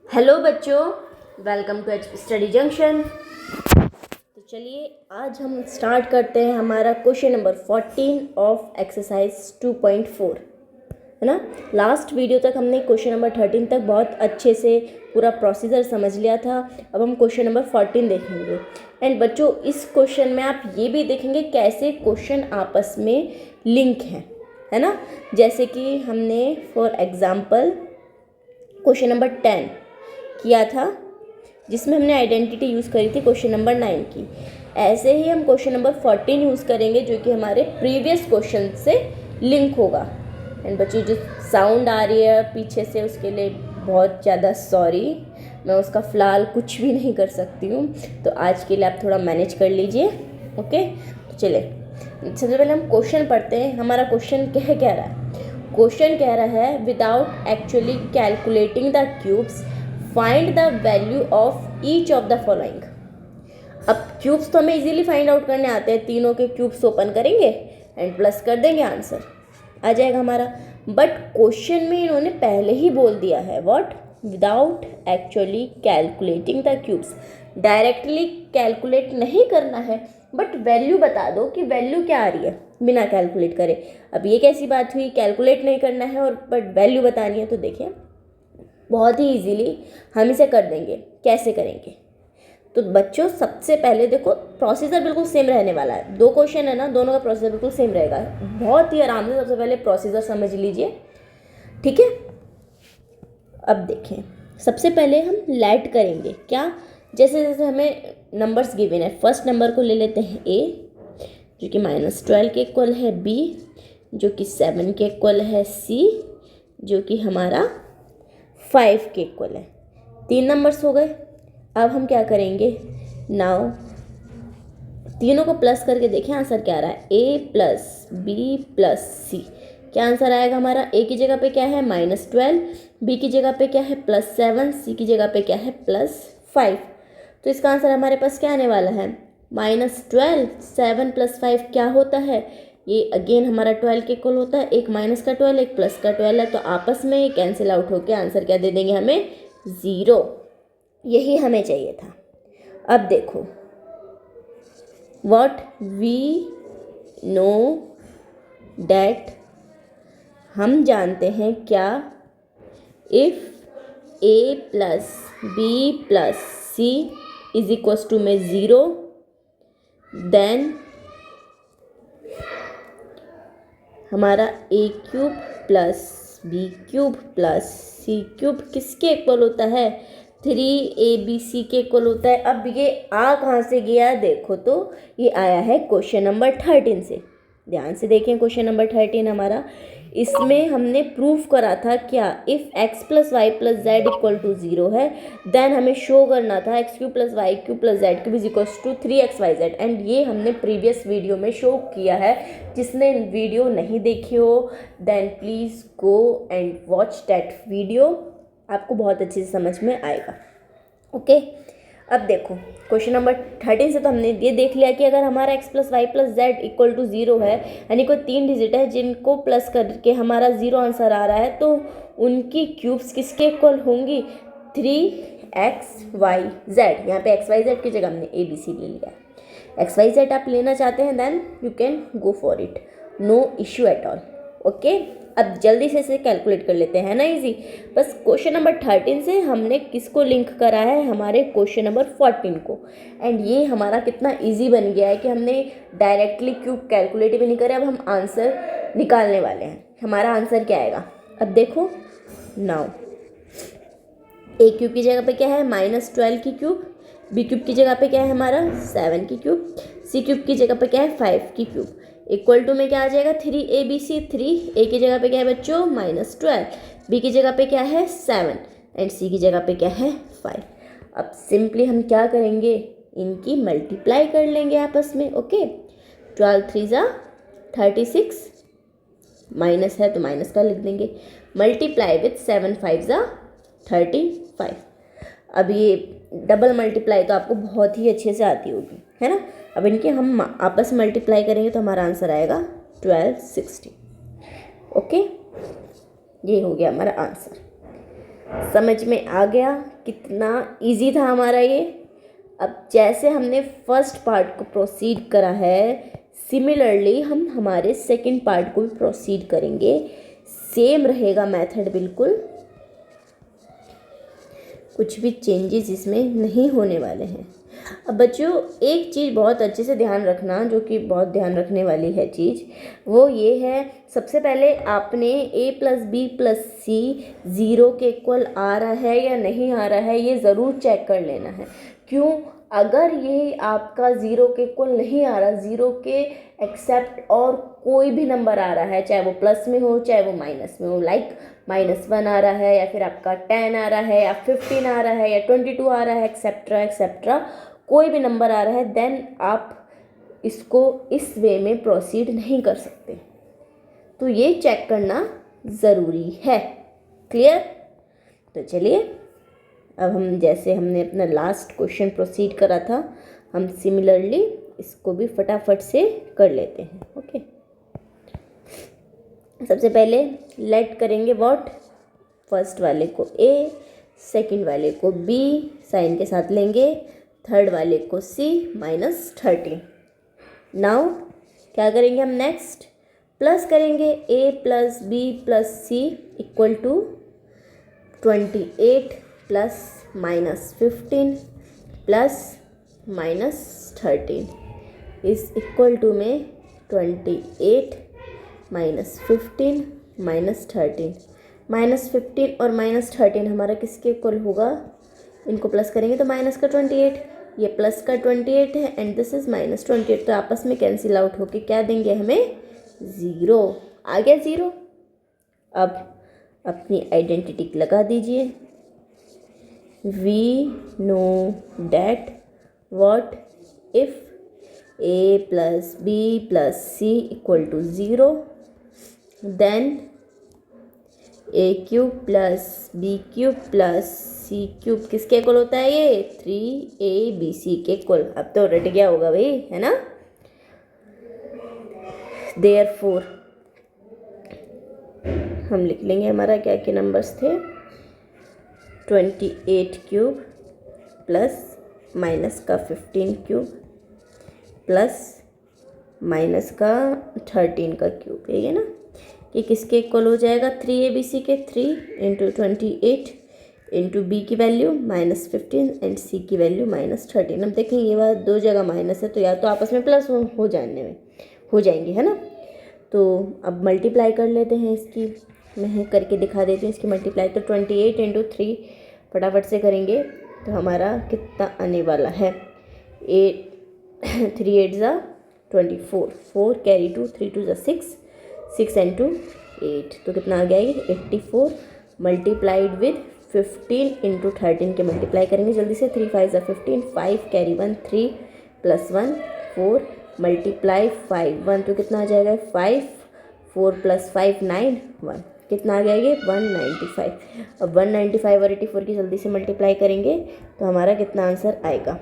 Hello बच्चों, welcome to HP study junction. तो चलिए आज हम स्टार्ट करते हैं हमारा क्वेश्चन नंबर 14 ऑफ एक्सरसाइज 2.4, है ना। लास्ट वीडियो तक हमने क्वेश्चन नंबर 13 तक बहुत अच्छे से पूरा प्रोसीजर समझ लिया था। अब हम क्वेश्चन नंबर 14 देखेंगे। एंड बच्चों, इस क्वेश्चन में आप ये भी देखेंगे कैसे क्वेश्चन आपस में लिंक हैं, है ना। जैसे कि हमने फॉर एग्जाम्पल क्वेश्चन नंबर 10 किया था, जिसमें हमने आइडेंटिटी यूज़ करी थी क्वेश्चन नंबर 9 की। ऐसे ही हम क्वेश्चन नंबर 14 यूज़ करेंगे, जो कि हमारे प्रीवियस क्वेश्चन से लिंक होगा। एंड बच्चों, जो साउंड आ रही है पीछे से, उसके लिए बहुत ज़्यादा सॉरी। मैं उसका फ़िलहाल कुछ भी नहीं कर सकती हूँ, तो आज के लिए आप थोड़ा मैनेज कर लीजिए। ओके, तो चलिए सबसे पहले हम क्वेश्चन पढ़ते हैं। हमारा क्वेश्चन क्या रहा है? क्वेश्चन कह रहा है, without actually calculating the cubes find the value of each of the following. अब क्यूब्स तो हमें इजीली फाइंड आउट करने आते हैं। तीनों के क्यूब्स ओपन करेंगे एंड प्लस कर देंगे, आंसर आ जाएगा हमारा। बट क्वेश्चन में इन्होंने पहले ही बोल दिया है, what, without actually calculating the cubes. Directly calculate नहीं करना है, बट वैल्यू बता दो कि वैल्यू क्या आ रही है बिना कैलकुलेट करे। अब ये कैसी बात हुई, कैलकुलेट नहीं करना है और बट वैल्यू बतानी है। तो देखिए बहुत ही इजीली हम इसे कर देंगे। कैसे करेंगे? तो बच्चों सबसे पहले देखो, प्रोसीजर बिल्कुल सेम रहने वाला है। दो क्वेश्चन है ना, दोनों का प्रोसीजर बिल्कुल सेम रहेगा। बहुत ही आराम से सबसे पहले प्रोसीजर समझ लीजिए, ठीक है। अब देखें, सबसे पहले हम लेट करेंगे क्या, जैसे जैसे हमें नंबर्स गिवन है। फर्स्ट नंबर को ले लेते हैं ए, जो कि -12 के इक्वल है, बी जो कि 7 के इक्वल है, सी जो कि हमारा 5 के इक्वल है। 3 नंबर्स हो गए। अब हम क्या करेंगे, नाउ तीनों को प्लस करके देखें आंसर क्या आ रहा है। ए प्लस बी प्लस सी, क्या आंसर आएगा हमारा? ए की जगह पे क्या है -12, बी की जगह पे क्या है +7, सी की जगह पे क्या है +5। तो इसका आंसर हमारे पास क्या आने वाला है? -12, 7 + 5 क्या होता है? ये अगेन हमारा 12 के इक्वल होता है। एक माइनस का 12, एक प्लस का 12 है, तो आपस में ये कैंसिल आउट होकर आंसर क्या दे देंगे हमें? 0। यही हमें चाहिए था। अब देखो, व्हाट वी नो डैट, हम जानते हैं क्या, if a plus b plus c is equals to में 0, देन हमारा a cube plus b cube plus c cube किसके इक्वल होता है? 3abc के इक्वल होता है। अब ये आ कहाँ से गया? देखो तो ये आया है क्वेश्चन नंबर 13 से। ध्यान से देखें क्वेश्चन नंबर 13 हमारा, इसमें हमने प्रूफ करा था क्या, इफ़ x + y + z = 0 है, देन हमें शो करना था x³ + y³ + z³ = 3xyz। And ये हमने प्रीवियस वीडियो में शो किया है। जिसने वीडियो नहीं देखी हो, then please go and watch that video, आपको बहुत अच्छे से समझ में आएगा। ओके, अब देखो क्वेश्चन नंबर 13 से तो हमने ये देख लिया कि अगर हमारा x + y + z = 0 है, यानी कोई 3 डिजिट है जिनको प्लस करके हमारा 0 आंसर आ रहा है, तो उनकी क्यूब्स किसके इक्वल होंगी? 3xyz। यहाँ पे xyz की जगह हमने abc ले लिया है। xyz आप लेना चाहते हैं, then you can go for it, no issue at all. Okay, अब जल्दी से इसे कैलकुलेट कर लेते हैं ना, इजी। बस क्वेश्चन नंबर 13 से हमने किसको लिंक करा है? हमारे क्वेश्चन नंबर 14 को। एंड ये हमारा कितना इजी बन गया है कि हमने डायरेक्टली क्यूब कैलकुलेट भी नहीं करे, अब हम आंसर निकालने वाले हैं। हमारा आंसर क्या आएगा? अब देखो, नाउ ए क्यूब की जगह पे क्या है? -12 की क्यूब, बी क्यूब की जगह पे क्या है हमारा? 7 की क्यूब, सी क्यूब की जगह पे क्या है? 5 की क्यूब, इक्वल टू में क्या आ जाएगा? 3abc। 3 ए की जगह पे क्या है बच्चों? -12, बी की जगह पे क्या है? 7 एंड सी की जगह पे क्या है? 5। अब सिंपली हम क्या करेंगे, इनकी मल्टीप्लाई कर लेंगे आपस में। ओके, 12 3 ज़ा 36, माइनस है तो माइनस का लिख देंगे, मल्टीप्लाई विथ 7 5 ज़ा 35। अब ये डबल मल्टीप्लाई तो आपको बहुत ही अच्छे से आती होगी, है ना। अब इनके हम आपस में मल्टीप्लाई करेंगे तो हमारा आंसर आएगा 1260। ओके, ये हो गया हमारा आंसर। समझ में आ गया कितना इजी था हमारा ये। अब जैसे हमने फर्स्ट पार्ट को प्रोसीड करा है, सिमिलरली हम हमारे सेकंड पार्ट को भी प्रोसीड करेंगे। सेम रहेगा मेथड, बिल्कुल कुछ भी चेंजेस इसमें नहीं होने वाले हैं। अब बच्चों एक चीज़ बहुत अच्छे से ध्यान रखना, जो कि बहुत ध्यान रखने वाली है चीज़, वो ये है, सबसे पहले आपने a प्लस बी प्लस सी 0 के इक्वल आ रहा है या नहीं आ रहा है, ये ज़रूर चेक कर लेना है। क्यों? अगर ये आपका 0 के इक्वल नहीं आ रहा, 0 के एक्सेप्ट और कोई भी नंबर आ रहा है, चाहे वो प्लस में हो चाहे वो माइनस में हो, लाइक -1 आ रहा है या फिर आपका 10 आ रहा है या 15 आ रहा है या 22 आ रहा है, एक्सेट्रा एक्सेट्रा, कोई भी नंबर आ रहा है, देन आप इसको इस वे में प्रोसीड नहीं कर सकते। तो ये चेक करना ज़रूरी है। क्लियर? तो चलिए अब हम, जैसे हमने अपना लास्ट क्वेश्चन प्रोसीड करा था, हम सिमिलरली इसको भी फटाफट से कर लेते हैं। ओके, सबसे पहले लेट करेंगे व्हाट, फर्स्ट वाले को a, सेकंड वाले को b साइन के साथ लेंगे, थर्ड वाले को c -13। नाउ क्या करेंगे हम नेक्स्ट, प्लस करेंगे a plus b plus c equal to 28 plus -15 plus -13 is equal to में 28 -15 -13, -15 और -13 हमारा किसके इक्वल होगा, इनको प्लस करेंगे तो माइनस का 28, ये प्लस का 28 है एंड दिस इज -28, तो आपस में कैंसिल आउट होके क्या देंगे हमें, 0 आ गया 0। अब अपनी आइडेंटिटी लगा दीजिए, we know that what if a plus b plus c equal to 0, then a cube plus b cube plus c cube किसके इक्वल होता है, ये 3abc के इक्वल। अब तो रट गया होगा भाई, है ना। देयरफॉर हम लिख लेंगे, हमारा क्या क्या नंबर्स थे, 28 क्यूब प्लस माइनस का 15 क्यूब प्लस माइनस का 13 का क्यूब, है ना, कि किसके इक्वल हो जाएगा, 3abc के, 3 इंटू 28 इंटू बी की वैल्यू -15 एंड सी की वैल्यू -13। अब देखें ये बात दो जगह माइनस है, तो या तो आपस में प्लस हो जाएंगे, है ना। तो अब मल्टीप्लाई कर लेते हैं इसकी, मैं करके दिखा देती हूँ इसकी मल्टीप्लाई। तो 28 इंटू 3 फटाफट से करेंगे तो हमारा कितना आने वाला है, 3 8 ज़ा 24, 4 कैरी 2, 3 2 ज़ा 6, 6 एंड 2 8, तो कितना आ गया ये 84 मल्टीप्लाइड विद 15 इंटू 13 के मल्टीप्लाई करेंगे जल्दी से, 3 5 ज़ा 15, 5 कैरी 1, 3 प्लस 1 4 मल्टीप्लाई 5 1, तो कितना आ जाएगा 5, 4 प्लस 5 9 1, कितना आ गया ये 195। अब 195 और 84 की जल्दी से मल्टीप्लाई करेंगे तो हमारा कितना आंसर आएगा,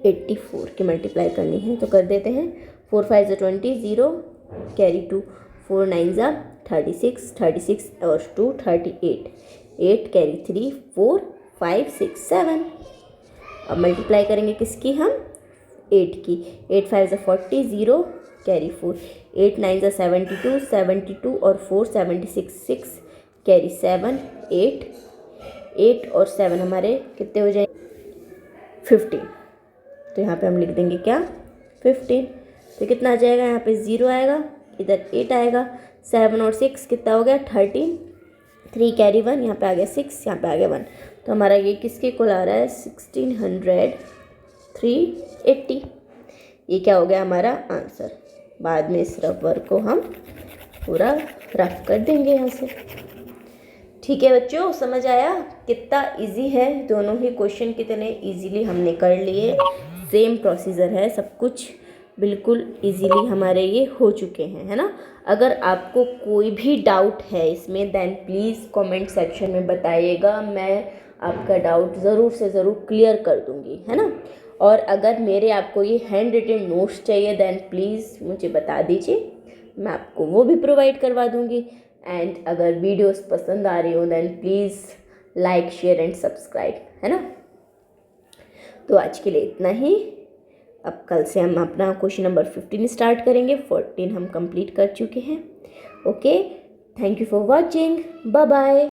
84 की मल्टीप्लाई करनी है तो कर देते हैं। 4 5 ज़ा 20, 0 कैरी 2, 4 9 ज़ा 36, 36 और 2 38, 8 कैरी 3, 4 5 6 7। अब मल्टीप्लाई करेंगे किसकी हम, 8 की, 8 5 ज़ा 40, 0 कैरी 4, 8 9 ज़ा 72, 72 और 4 76, 6 कैरी 7, 8 और 7 हमारे कितने हो जाएंगे 15, तो यहाँ पे हम लिख देंगे क्या 15, तो कितना आ जाएगा, यहाँ पे 0 आएगा, इधर 8 आएगा, 7 और 6 कितना हो गया 13, 3 कैरी 1, यहाँ पे आ गया 6, यहाँ पे आ गया 1, तो हमारा ये किसके इक्वल आ रहा है 1600 380। ये क्या हो गया हमारा आंसर। बाद में इस रफ वर्क को हम पूरा रफ कर देंगे यहाँ से। ठीक है बच्चों, समझ आया कितना इजी है, दोनों ही क्वेश्चन कितने इजीली हमने कर लिए, सेम प्रोसीजर है, सब कुछ बिल्कुल इजीली हमारे ये हो चुके हैं, है ना। अगर आपको कोई भी डाउट है इसमें देन प्लीज़ कमेंट सेक्शन में बताइएगा, मैं आपका डाउट ज़रूर से ज़रूर क्लियर कर दूँगी, है ना। और अगर मेरे आपको ये हैंड रिटन नोट्स चाहिए देन प्लीज़ मुझे बता दीजिए, मैं आपको वो भी प्रोवाइड करवा दूँगी। एंड अगर वीडियोस पसंद आ रही हो then please like share and subscribe, है ना। तो आज के लिए इतना ही। अब कल से हम अपना क्वेश्चन नंबर 15 स्टार्ट करेंगे। 14 हम कंप्लीट कर चुके हैं। Okay, thank you for watching, bye bye.